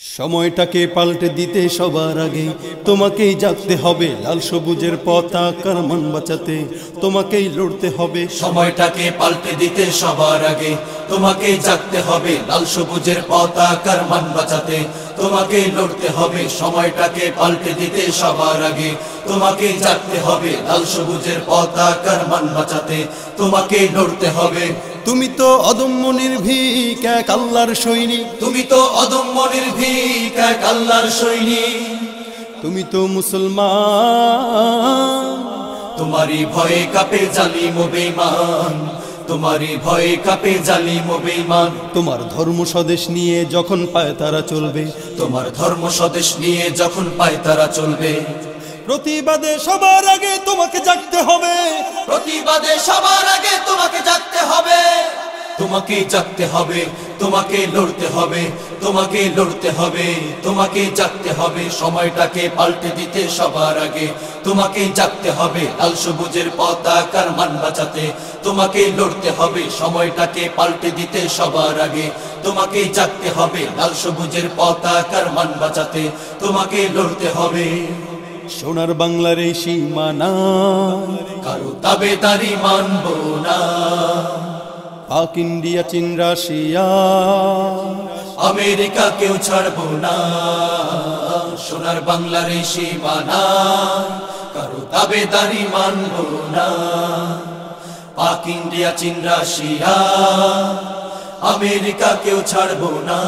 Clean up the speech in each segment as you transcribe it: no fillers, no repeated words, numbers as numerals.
সময়টাকে পাল্টে দিতে সবার আগে তোমাকেই জাগতে হবে, লাল সবুজের পতাকার মান বাঁচাতে তোমাকেই লড়তে হবে। সময়টাকে পাল্টে দিতে সবার আগে তোমাকেই জাগতে হবে, লাল সবুজের পতাকার মান বাঁচাতে তোমাকেই লড়তে হবে। সময়টাকে পাল্টে দিতে সবার আগে তোমাকেই জাগতে হবে, লাল সবুজের পতাকার মান বাঁচাতে তোমাকেই লড়তে হবে। তুমি তো অদম্য নির্ভীক এক আল্লাহর সৈনিক, তুমি তো অদম্য নির্ভীক এক আল্লাহর সৈনিক। তুমি তো মুসলমান, তোমারই ভয়ে কাঁপে জালিম ও বেঈমান, তোমারই ভয়ে কাঁপে জালিম ও বেঈমান। তোমার ধর্ম স্বদেশ নিয়ে যখন পায় তারা চলবে, তোমার ধর্ম স্বদেশ নিয়ে যখন পায় তারা চলবে। প্রতিবাদে সবার আগে তোমাকে জাগতে হবে, প্রতিবাদে সবার আগে তোমাকে জাগতে হবে। তোমাকে জাগতে হবে, তোমাকে লড়তে হবে, তোমাকে লড়তে হবে, তোমাকে জাগতে হবে। সময়টাকে পাল্টে দিতে সবার আগে তোমাকে জাগতে হবে, লাল সবুজের পতাকার মান বাঁচাতে তোমাকে লড়তে হবে। সময়টাকে পাল্টে দিতে সবার আগে তোমাকে জাগতে হবে, লাল সবুজের পতাকার মান বাঁচাতে তোমাকে লড়তে হবে। সোনার বাংলার এই সীমানা কারো দাবেদারি মানব না, পাক ইন্ডিয়া চীন রাশিয়া আমেরিকা কেউ ছাড়বো না। সোনার বাংলার এই সীমানা কারো দাবেদারি মানব না, পাক ইন্ডিয়া চীন রাশিয়া আমেরিকা কেউ ছাড়বো না।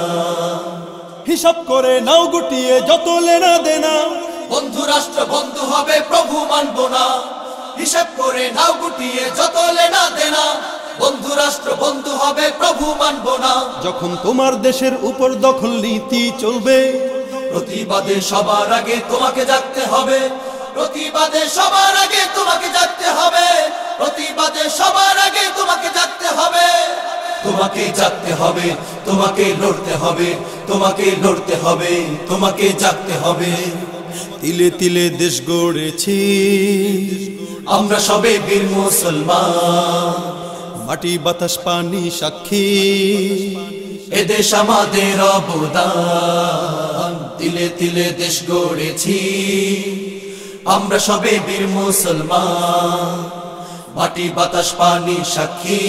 হিসাব করে নাও গুটিয়ে যত লেনা দেনা, বন্ধু রাষ্ট্র বন্ধু হবে প্রভু মানব না। হিসাব করে নাও গুটিয়ে যত লেনা দেনা, বন্ধু রাষ্ট্র বন্ধু হবে প্রভু মানব না। যখন তোমার দেশের উপর দখল নীতি চলবে, প্রতিবাদে সবার আগে তোমাকে জাগতে হবে, প্রতিবাদে সবার আগে তোমাকে জাগতে হবে, প্রতিবাদে সবার আগে তোমাকে জাগতে হবে। তোমাকে জাগতে হবে, তোমাকে লড়তে হবে, তোমাকে লড়তে হবে, তোমাকে জাগতে হবে। তিলে তিলে দেশ গড়েছি আমরা সবে বীর মুসলমান, মাটি বাতাস পানি সাক্ষী এদেশ আমাদের অবদান। তিলে তিলে দেশ গড়েছি আমরা সবে বীর মুসলমান, মাটি বাতাস পানি সাক্ষী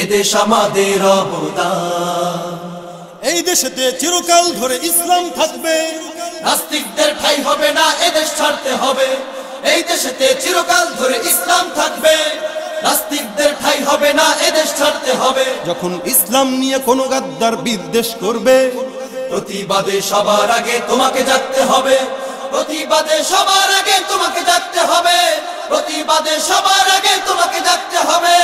এদেশ আমাদের অবদান। এই দেশেতে চিরকাল ধরে ইসলাম থাকবে, নাস্তিকদের ঠাঁই হবে না, এদেশ ছাড়তে হবে। এই দেশেতে চিরকাল ধরে ইসলাম থাকবে, নাস্তিকদের ঠাঁই হবে না, এদেশ ছাড়তে হবে। যখন ইসলাম নিয়ে কোনো গাদ্দার বিদ্বেষ করবে, প্রতিবাদে সবার আগে তোমাকে জাগতে হবে, প্রতিবাদে সবার আগে তোমাকে জাগতে হবে, প্রতিবাদে সবার আগে তোমাকে জাগতে হবে।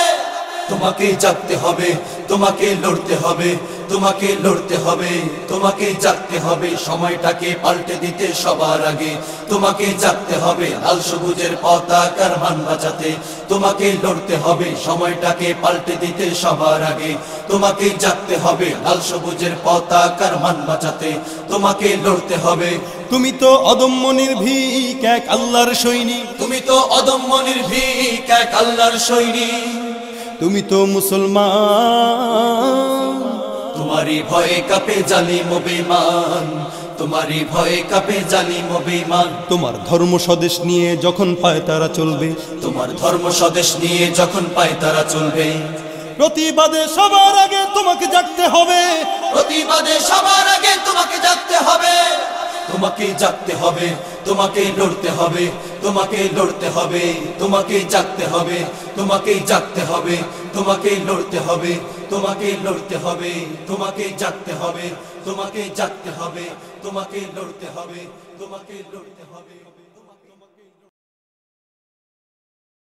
তোমাকে জাগতে হবে, তোমাকে লড়তে হবে, তোমাকে লড়তে হবে, তোমাকে জাগতে হবে। সময়টাকে পাল্টে দিতে সবার আগে তোমাকে জাগতে হবে, লাল সবুজের পতাকার মান বাঁচাতে তোমাকে লড়তে হবে। সময়টাকে পাল্টে দিতে সবার আগে তোমাকে জাগতে হবে, লাল সবুজের পতাকার মান বাঁচাতে তোমাকে লড়তে হবে। তুমি তো অদম্য নির্ভীক এক আল্লাহর সৈনিক, তুমি তো অদম্য নির্ভীক এক আল্লাহর সৈনিক। তুমি তো মুসলমান, তোমারই ভয়ে কাঁপে জালিম ও বেঈমান, তোমারই ভয়ে কাঁপে জালিম ও বেঈমান। তোমার ধর্ম স্বদেশ নিয়ে যখন পায় তারা চলবে, তোমার ধর্ম স্বদেশ নিয়ে যখন পায় তারা চলবে। প্রতিবাদে সবার আগে তোমাকে জাগতে হবে, প্রতিবাদে সবার আগে তোমাকে জাগতে হবে। তোমাকে জাগতে হবে, তোমাকে লড়তে হবে, তোমাকে লড়তে হবে, তোমাকে জাগতে হবে, তোমাকে জাগতে হবে, তোমাকে লড়তে হবে, তোমাকে লড়তে হবে, তোমাকে জাগতে হবে, তোমাকে জাগতে হবে, তোমাকে লড়তে হবে, তোমাকে লড়তে হবে।